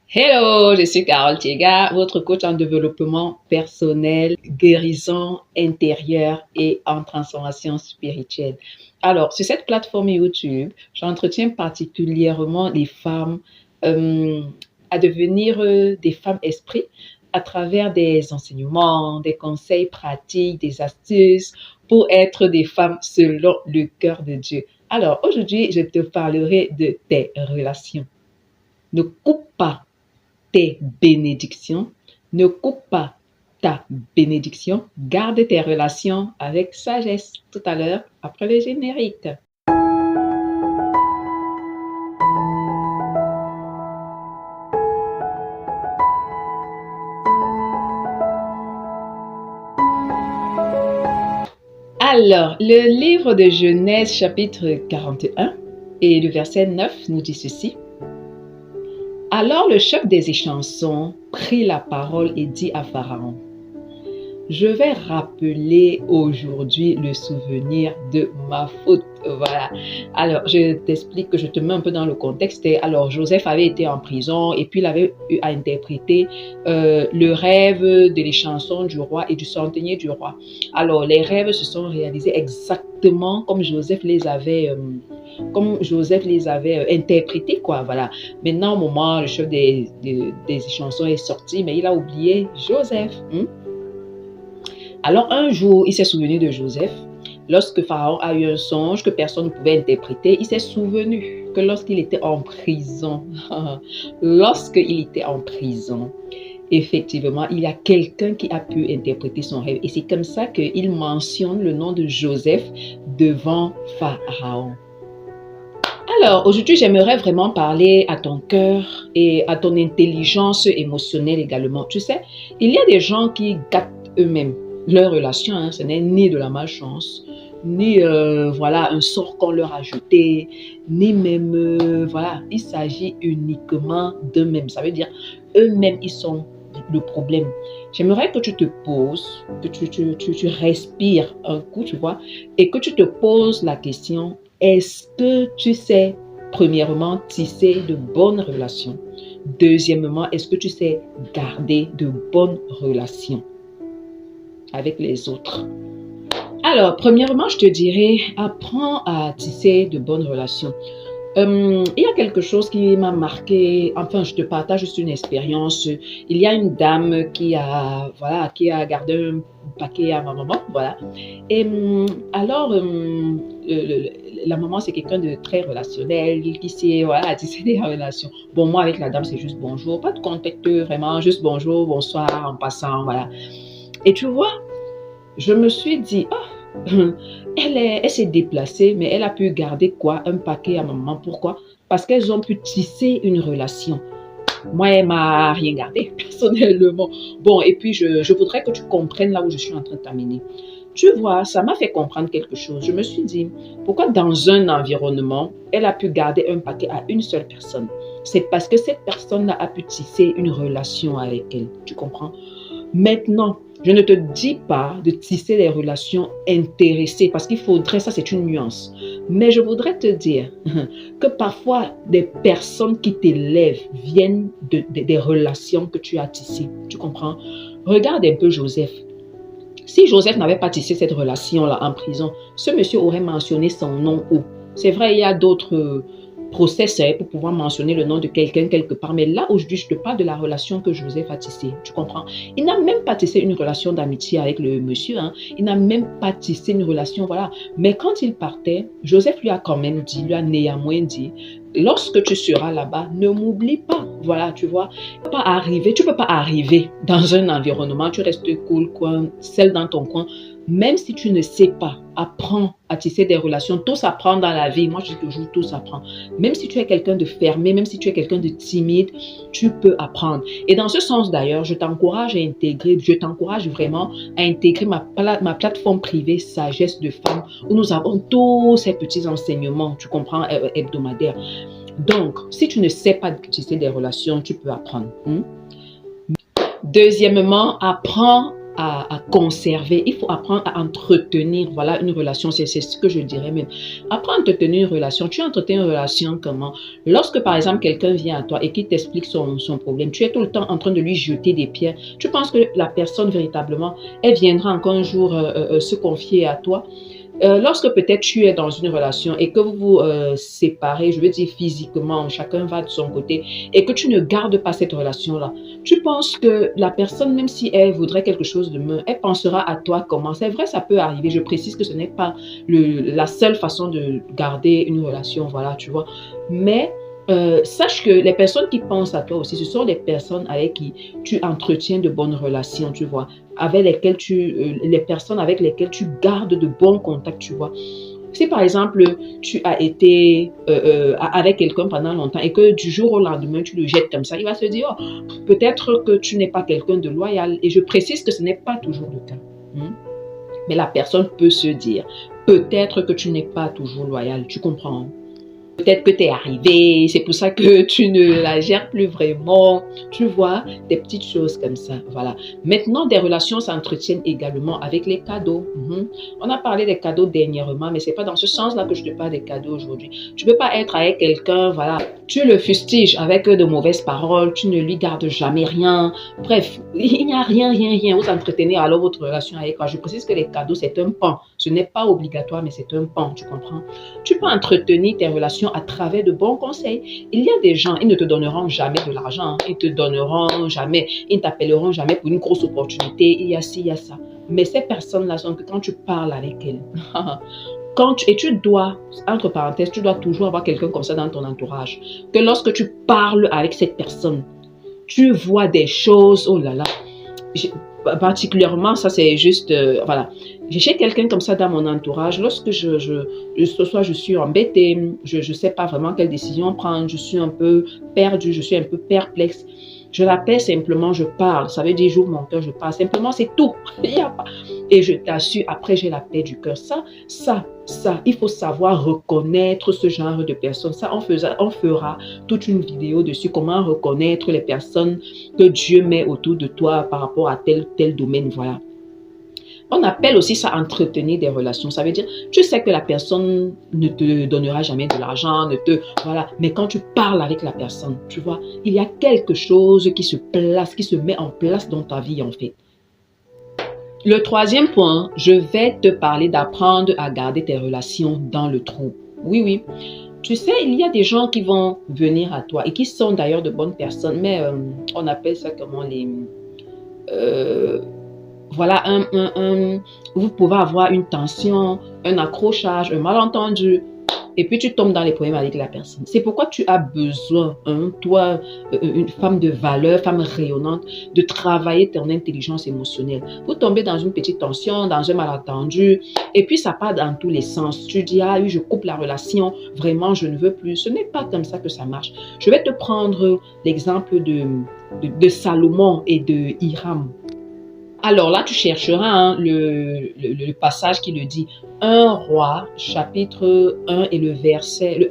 Hello, je suis Carole Thiega, votre coach en développement personnel, guérison intérieure et en transformation spirituelle. Alors, sur cette plateforme YouTube, j'entretiens particulièrement les femmes à devenir des femmes esprits à travers des enseignements, des conseils pratiques, des astuces pour être des femmes selon le cœur de Dieu. Alors, aujourd'hui, je te parlerai de tes relations. Ne coupe pas tes bénédictions. Ne coupe pas ta bénédiction. Garde tes relations avec sagesse. Tout à l'heure, après le générique. Alors, le livre de Genèse chapitre 41 et le verset 9 nous dit ceci. Alors le chef des échansons prit la parole et dit à Pharaon, je vais rappeler aujourd'hui le souvenir de ma faute. Voilà. Alors, je t'explique que je te mets un peu dans le contexte. Alors, Joseph avait été en prison et puis il avait eu à interpréter le rêve de les chansons du roi et du centenier du roi. Alors, les rêves se sont réalisés exactement comme Joseph les avait interprétés, quoi. Voilà. Maintenant, au moment, le chef des chansons est sorti, mais il a oublié Joseph. Alors un jour, il s'est souvenu de Joseph. Lorsque Pharaon a eu un songe que personne ne pouvait interpréter, il s'est souvenu que lorsqu'il était en prison, effectivement, il y a quelqu'un qui a pu interpréter son rêve. Et c'est comme ça qu'il mentionne le nom de Joseph devant Pharaon. Alors, aujourd'hui, j'aimerais vraiment parler à ton cœur et à ton intelligence émotionnelle également. Tu sais, il y a des gens qui gâtent eux-mêmes leur relation, ce n'est ni de la malchance, ni voilà un sort qu'on leur a jeté, ni même voilà, il s'agit uniquement d'eux-mêmes. Ça veut dire eux-mêmes ils sont le problème. J'aimerais que tu te poses, que tu respires un coup, tu vois, et que tu te poses la question, est-ce que tu sais premièrement tisser de bonnes relations? Deuxièmement, est-ce que tu sais garder de bonnes relations avec les autres? Alors, premièrement, je te dirais, apprends à tisser de bonnes relations. Il y a quelque chose qui m'a marqué, enfin, je te partage juste une expérience. Il y a une dame qui a gardé un paquet à ma maman, voilà. Et alors, la maman, c'est quelqu'un de très relationnel, qui sait, voilà, tisser des relations. Bon, moi, avec la dame, c'est juste bonjour, pas de contact vraiment, juste bonjour, bonsoir, en passant, voilà. Et tu vois, je me suis dit, elle s'est déplacée, mais elle a pu garder quoi? Un paquet à maman. Pourquoi? Parce qu'elles ont pu tisser une relation. Moi, elle m'a rien gardé, personnellement. Bon, et puis, je voudrais que tu comprennes là où je suis en train de t'amener. Tu vois, ça m'a fait comprendre quelque chose. Je me suis dit, pourquoi dans un environnement, elle a pu garder un paquet à une seule personne? C'est parce que cette personne-là a pu tisser une relation avec elle. Tu comprends? Maintenant, je ne te dis pas de tisser des relations intéressées parce qu'il faudrait, ça c'est une nuance. Mais je voudrais te dire que parfois des personnes qui t'élèvent viennent des relations que tu as tissées. Tu comprends? Regarde un peu Joseph. Si Joseph n'avait pas tissé cette relation-là en prison, ce monsieur aurait mentionné son nom où? C'est vrai, il y a d'autres process pour pouvoir mentionner le nom de quelqu'un quelque part. Mais là, aujourd'hui, je te parle de la relation que Joseph a tissée. Tu comprends? Il n'a même pas tissé une relation d'amitié avec le monsieur. Il n'a même pas tissé une relation, voilà. Mais quand il partait, Joseph lui a quand même dit, lui a néanmoins dit, lorsque tu seras là-bas, ne m'oublie pas. Voilà, tu vois. Tu peux pas arriver dans un environnement, tu restes cool, coin, seul dans ton coin. Même si tu ne sais pas, apprends à tisser des relations. Tout s'apprend dans la vie. Moi, je dis toujours, tout s'apprend. Même si tu es quelqu'un de fermé, même si tu es quelqu'un de timide, tu peux apprendre. Et dans ce sens d'ailleurs, je t'encourage vraiment à intégrer ma plateforme privée Sagesse de Femmes, où nous avons tous ces petits enseignements, tu comprends, hebdomadaires. Donc, si tu ne sais pas tisser des relations, tu peux apprendre. Deuxièmement, apprends à conserver, il faut apprendre à entretenir, voilà, une relation. C'est ce que je dirais même. Apprendre à entretenir une relation. Tu entretiens une relation comment? Lorsque, par exemple, quelqu'un vient à toi et qui t'explique son problème, tu es tout le temps en train de lui jeter des pierres. Tu penses que la personne, véritablement, elle viendra encore un jour se confier à toi? Lorsque peut-être tu es dans une relation et que vous vous séparez, je veux dire physiquement, chacun va de son côté, et que tu ne gardes pas cette relation-là, tu penses que la personne, même si elle voudrait quelque chose de mieux, elle pensera à toi comment? C'est vrai, ça peut arriver. Je précise que ce n'est pas la seule façon de garder une relation, voilà, tu vois. Mais sache que les personnes qui pensent à toi aussi, ce sont les personnes avec qui tu entretiens de bonnes relations, tu vois, avec lesquelles les personnes avec lesquelles tu gardes de bons contacts, tu vois. Si par exemple, tu as été avec quelqu'un pendant longtemps et que du jour au lendemain, tu le jettes comme ça, il va se dire, oh, peut-être que tu n'es pas quelqu'un de loyal. Et je précise que ce n'est pas toujours le cas. Mais la personne peut se dire, peut-être que tu n'es pas toujours loyal. Tu comprends? Peut-être que tu es arrivé, c'est pour ça que tu ne la gères plus vraiment. Tu vois, des petites choses comme ça. Voilà. Maintenant, des relations s'entretiennent également avec les cadeaux. On a parlé des cadeaux dernièrement, mais ce n'est pas dans ce sens-là que je te parle des cadeaux aujourd'hui. Tu ne peux pas être avec quelqu'un, voilà, tu le fustiges avec de mauvaises paroles, tu ne lui gardes jamais rien. Bref, il n'y a rien. Vous entretenez alors votre relation avec toi. Je précise que les cadeaux, c'est un pan. Ce n'est pas obligatoire, mais c'est un pan, tu comprends? Tu peux entretenir tes relations à travers de bons conseils. Il y a des gens, ils ne te donneront jamais de l'argent, ils te donneront jamais, ils ne t'appelleront jamais pour une grosse opportunité, il y a ci, il y a ça. Mais ces personnes-là sont que quand tu parles avec elles, et tu dois, entre parenthèses, tu dois toujours avoir quelqu'un comme ça dans ton entourage, que lorsque tu parles avec cette personne, tu vois des choses, oh là là, particulièrement, ça c'est juste, voilà. J'ai quelqu'un comme ça dans mon entourage. Lorsque ce soir je suis embêtée, je ne sais pas vraiment quelle décision prendre, je suis un peu perdue, je suis un peu perplexe. Je l'appelle simplement, je parle. Ça veut dire, j'ouvre mon cœur, je parle. Simplement, c'est tout. Il y a pas. Et je t'assure, après, j'ai la paix du cœur. Ça, il faut savoir reconnaître ce genre de personnes. Ça, on fera toute une vidéo dessus, comment reconnaître les personnes que Dieu met autour de toi par rapport à tel domaine. Voilà. On appelle aussi ça entretenir des relations. Ça veut dire, tu sais que la personne ne te donnera jamais de l'argent, voilà. Mais quand tu parles avec la personne, tu vois, il y a quelque chose qui se place, qui se met en place dans ta vie, en fait. Le troisième point, je vais te parler d'apprendre à garder tes relations dans le trou. Oui. Tu sais, il y a des gens qui vont venir à toi et qui sont d'ailleurs de bonnes personnes, mais on appelle ça comment voilà, vous pouvez avoir une tension, un accrochage, un malentendu, et puis tu tombes dans les problèmes avec la personne. C'est pourquoi tu as besoin, toi, une femme de valeur, femme rayonnante, de travailler ton intelligence émotionnelle. Vous tombez dans une petite tension, dans un malentendu, et puis ça part dans tous les sens. Tu dis, ah oui, je coupe la relation, vraiment, je ne veux plus. Ce n'est pas comme ça que ça marche. Je vais te prendre l'exemple de Salomon et de Hiram. Alors là, tu chercheras le passage qui le dit. 1 Roi, chapitre 1 et le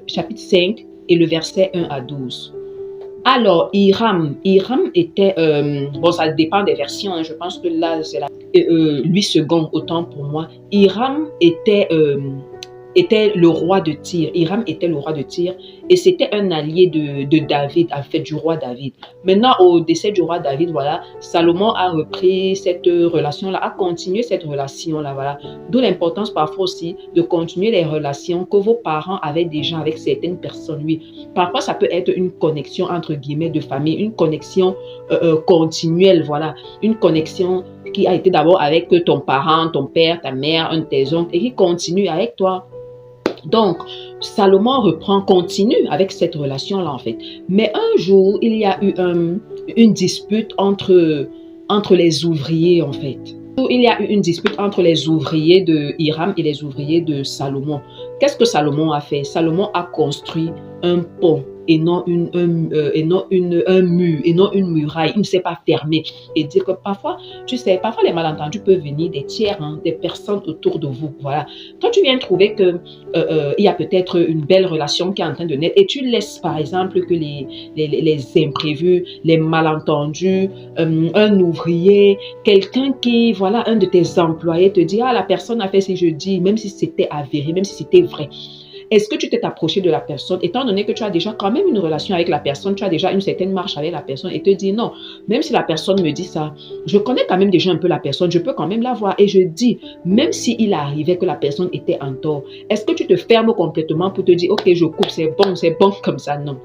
chapitre 5 et le verset 1 à 12. Alors, Hiram était, bon, ça dépend des versions, hein, je pense que là, c'est lui second, autant pour moi. Hiram était le roi de Tyr. Hiram était le roi de Tyr et c'était un allié de David, en fait, du roi David. Maintenant, au décès du roi David, voilà, Salomon a repris cette relation-là, a continué cette relation-là, voilà. D'où l'importance parfois aussi de continuer les relations que vos parents avaient déjà avec certaines personnes, oui. Parfois, ça peut être une connexion, entre guillemets, de famille, une connexion continuelle, voilà. Une connexion qui a été d'abord avec ton parent, ton père, ta mère, un de tes oncles et qui continue avec toi. Donc, Salomon continue avec cette relation-là en fait. Mais un jour, il y a eu une dispute entre les ouvriers en fait. Il y a eu une dispute entre les ouvriers de Hiram et les ouvriers de Salomon. Qu'est-ce que Salomon a fait? Salomon a construit un pont et non un mur, et non une muraille. Il ne s'est pas fermé. Et dire que parfois, tu sais, parfois les malentendus peuvent venir des tiers, hein, des personnes autour de vous. Voilà. Quand tu viens trouver que il y a peut-être une belle relation qui est en train de naître et tu laisses par exemple que les imprévus, les malentendus, un ouvrier, quelqu'un qui, voilà, un de tes employés te dit, ah, la personne a fait ce jeudi, même si c'était avéré, même si c'était vrai. Est-ce que tu t'es approché de la personne, étant donné que tu as déjà quand même une relation avec la personne, tu as déjà une certaine marche avec la personne et te dis non, même si la personne me dit ça, je connais quand même déjà un peu la personne, je peux quand même la voir et je dis, même s'il arrivait que la personne était en tort, est-ce que tu te fermes complètement pour te dire, ok, je coupe, c'est bon comme ça? Non.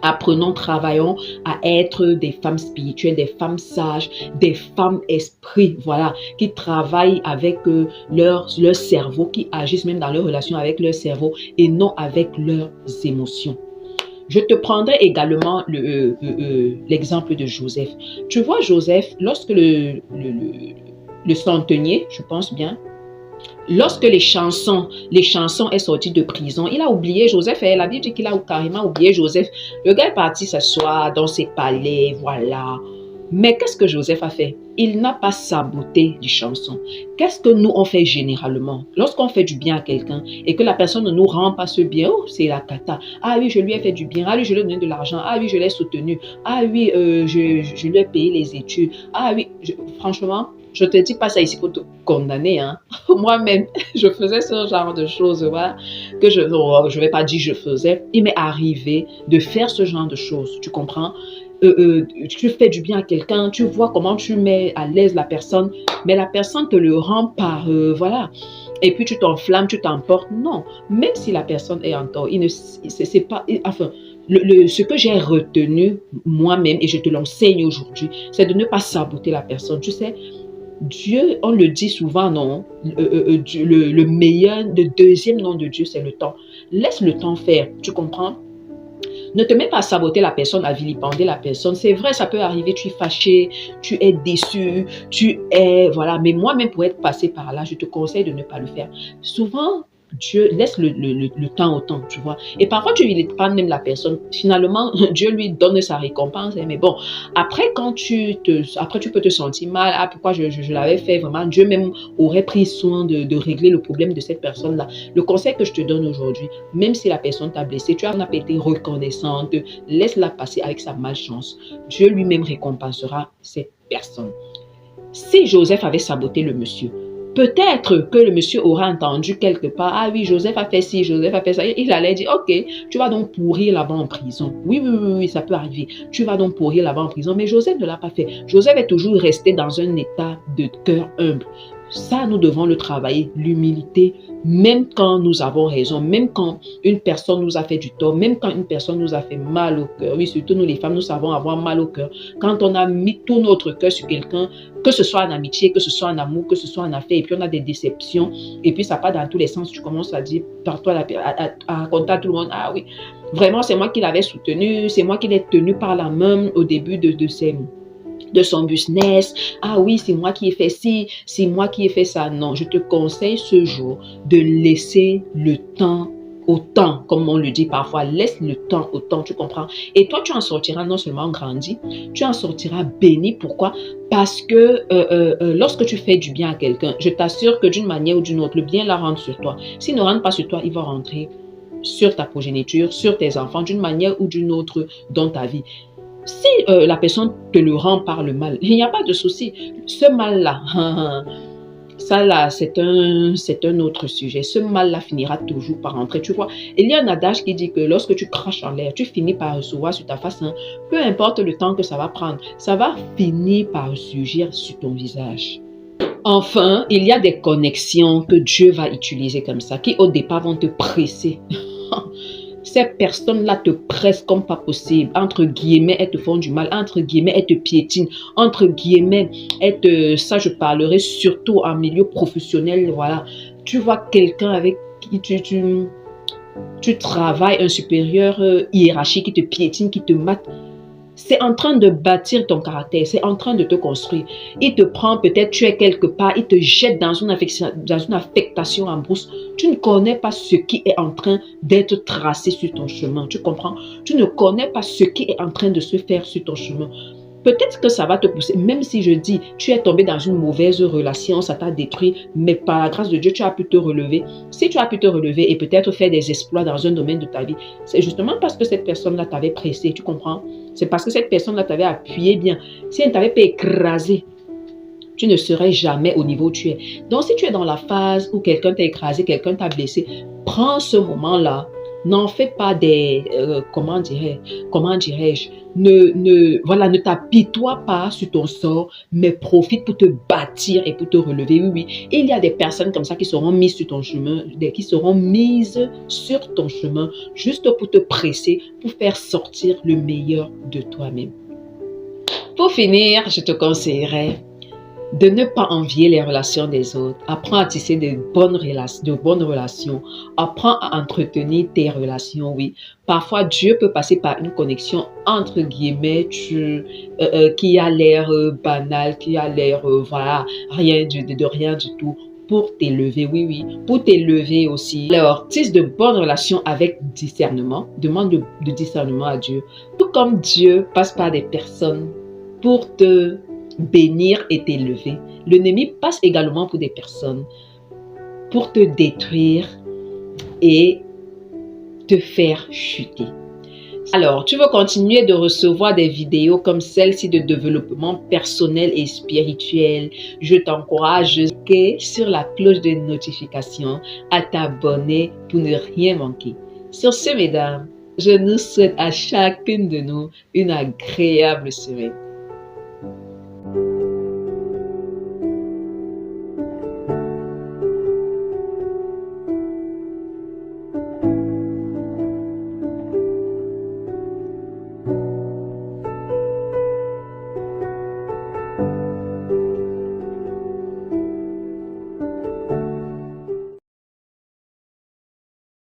Apprenons, travaillons à être des femmes spirituelles, des femmes sages, des femmes esprits, voilà, qui travaillent avec leur cerveau, qui agissent même dans leur relation avec leur cerveau et non avec leurs émotions. Je te prendrai également l'exemple de Joseph. Tu vois, Joseph, lorsque le centenier, je pense bien, lorsque les chansons est sorti de prison, il a oublié Joseph. La Bible dit qu'il a carrément oublié Joseph. Le gars est parti s'asseoir dans ses palais, voilà. Mais qu'est-ce que Joseph a fait? Il n'a pas saboté les chansons. Qu'est-ce que nous on fait généralement? Lorsqu'on fait du bien à quelqu'un et que la personne ne nous rend pas ce bien, oh, c'est la cata. Ah oui, je lui ai fait du bien. Ah oui, je lui ai donné de l'argent. Ah oui, je l'ai soutenu. Ah oui, je lui ai payé les études. Ah oui, franchement, je ne te dis pas ça ici pour te condamner. Hein. Moi-même, je faisais ce genre de choses. Voilà, que je ne vais pas dire je faisais. Il m'est arrivé de faire ce genre de choses. Tu comprends? Tu fais du bien à quelqu'un, tu vois comment tu mets à l'aise la personne, mais la personne te le rend par, voilà. Et puis tu t'enflammes, tu t'emportes. Non, même si la personne est en tort, c'est pas, enfin, ce que j'ai retenu moi-même, et je te l'enseigne aujourd'hui, c'est de ne pas saboter la personne. Tu sais, Dieu, on le dit souvent, non? Le meilleur, le deuxième nom de Dieu, c'est le temps. Laisse le temps faire, tu comprends? Ne te mets pas à saboter la personne, à vilipender la personne. C'est vrai, ça peut arriver, tu es fâché, tu es déçu, voilà. Mais moi-même, pour être passé par là, je te conseille de ne pas le faire. Souvent, Dieu laisse le temps au temps, tu vois. Et parfois, tu vilipendes même la personne. Finalement, Dieu lui donne sa récompense. Mais bon, après, après, tu peux te sentir mal. Ah, pourquoi je l'avais fait vraiment? Dieu même aurait pris soin de régler le problème de cette personne-là. Le conseil que je te donne aujourd'hui, même si la personne t'a blessé, tu n'as pas été reconnaissante, laisse-la passer avec sa malchance. Dieu lui-même récompensera cette personne. Si Joseph avait saboté le monsieur, peut-être que le monsieur aura entendu quelque part, ah oui, Joseph a fait ci, Joseph a fait ça. Il allait dire, ok, tu vas donc pourrir là-bas en prison. Oui, ça peut arriver. Tu vas donc pourrir là-bas en prison. Mais Joseph ne l'a pas fait. Joseph est toujours resté dans un état de cœur humble. Ça, nous devons le travailler, l'humilité, même quand nous avons raison, même quand une personne nous a fait du tort, même quand une personne nous a fait mal au cœur. Oui, surtout nous les femmes, nous savons avoir mal au cœur. Quand on a mis tout notre cœur sur quelqu'un, que ce soit en amitié, que ce soit en amour, que ce soit en affaires, et puis on a des déceptions, et puis ça part dans tous les sens, tu commences à dire, par toi, à raconter à tout le monde, ah oui, vraiment c'est moi qui l'avais soutenu, c'est moi qui l'ai tenu par la main au début de son business. Ah oui, c'est moi qui ai fait ci, c'est moi qui ai fait ça. Non, je te conseille ce jour de laisser le temps au temps, comme on le dit parfois. Laisse le temps au temps, tu comprends? Et toi, tu en sortiras non seulement grandi, tu en sortiras béni. Pourquoi? Parce que lorsque tu fais du bien à quelqu'un, je t'assure que d'une manière ou d'une autre, le bien la rentre sur toi. S'il ne rentre pas sur toi, il va rentrer sur ta progéniture, sur tes enfants, d'une manière ou d'une autre dans ta vie. Si la personne te le rend par le mal, il n'y a pas de souci. Ce mal-là, ça là, c'est un autre sujet. Ce mal-là finira toujours par rentrer. Tu vois, il y a un adage qui dit que lorsque tu craches en l'air, tu finis par recevoir sur ta face. Hein, peu importe le temps que ça va prendre, ça va finir par surgir sur ton visage. Enfin, il y a des connexions que Dieu va utiliser comme ça, qui au départ vont te presser. Ces personnes-là te pressent comme pas possible. Entre guillemets, elles te font du mal. Entre guillemets, elles te piétinent. Entre guillemets, ça je parlerai surtout en milieu professionnel. Voilà. Tu vois quelqu'un avec qui tu travailles, un supérieur hiérarchique qui te piétine, qui te mate. C'est en train de bâtir ton caractère, c'est en train de te construire. Il te prend peut-être, tu es quelque part, il te jette dans une affectation en brousse. Tu ne connais pas ce qui est en train d'être tracé sur ton chemin. Tu comprends? Tu ne connais pas ce qui est en train de se faire sur ton chemin. Peut-être que ça va te pousser, même si je dis, tu es tombé dans une mauvaise relation, ça t'a détruit, mais par la grâce de Dieu, tu as pu te relever. Si tu as pu te relever et peut-être faire des exploits dans un domaine de ta vie, c'est justement parce que cette personne-là t'avait pressé, tu comprends? C'est parce que cette personne-là t'avait appuyé bien. Si elle ne t'avait pas écrasé, tu ne serais jamais au niveau où tu es. Donc, si tu es dans la phase où quelqu'un t'a écrasé, quelqu'un t'a blessé, prends ce moment-là. N'en fais pas des, comment dirais-je, ne t'apitoie pas sur ton sort, mais profite pour te bâtir et pour te relever. Oui, oui. Et il y a des personnes comme ça qui seront mises sur ton chemin, qui seront mises sur ton chemin, juste pour te presser, pour faire sortir le meilleur de toi-même. Pour finir, je te conseillerais de ne pas envier les relations des autres. Apprends à tisser de bonnes relations. Apprends à entretenir tes relations, oui. Parfois, Dieu peut passer par une connexion entre guillemets qui a l'air banale, qui a l'air, voilà, rien du tout pour t'élever, oui, oui, pour t'élever aussi. Alors, tisse de bonnes relations avec discernement. Demande de discernement à Dieu. Tout comme Dieu passe par des personnes pour te bénir et t'élever, l'ennemi passe également pour des personnes pour te détruire et te faire chuter. Alors, tu veux continuer de recevoir des vidéos comme celle-ci de développement personnel et spirituel? Je t'encourage à cliquer sur la cloche de notification, à t'abonner pour ne rien manquer. Sur ce, mesdames, je nous souhaite à chacune de nous une agréable semaine.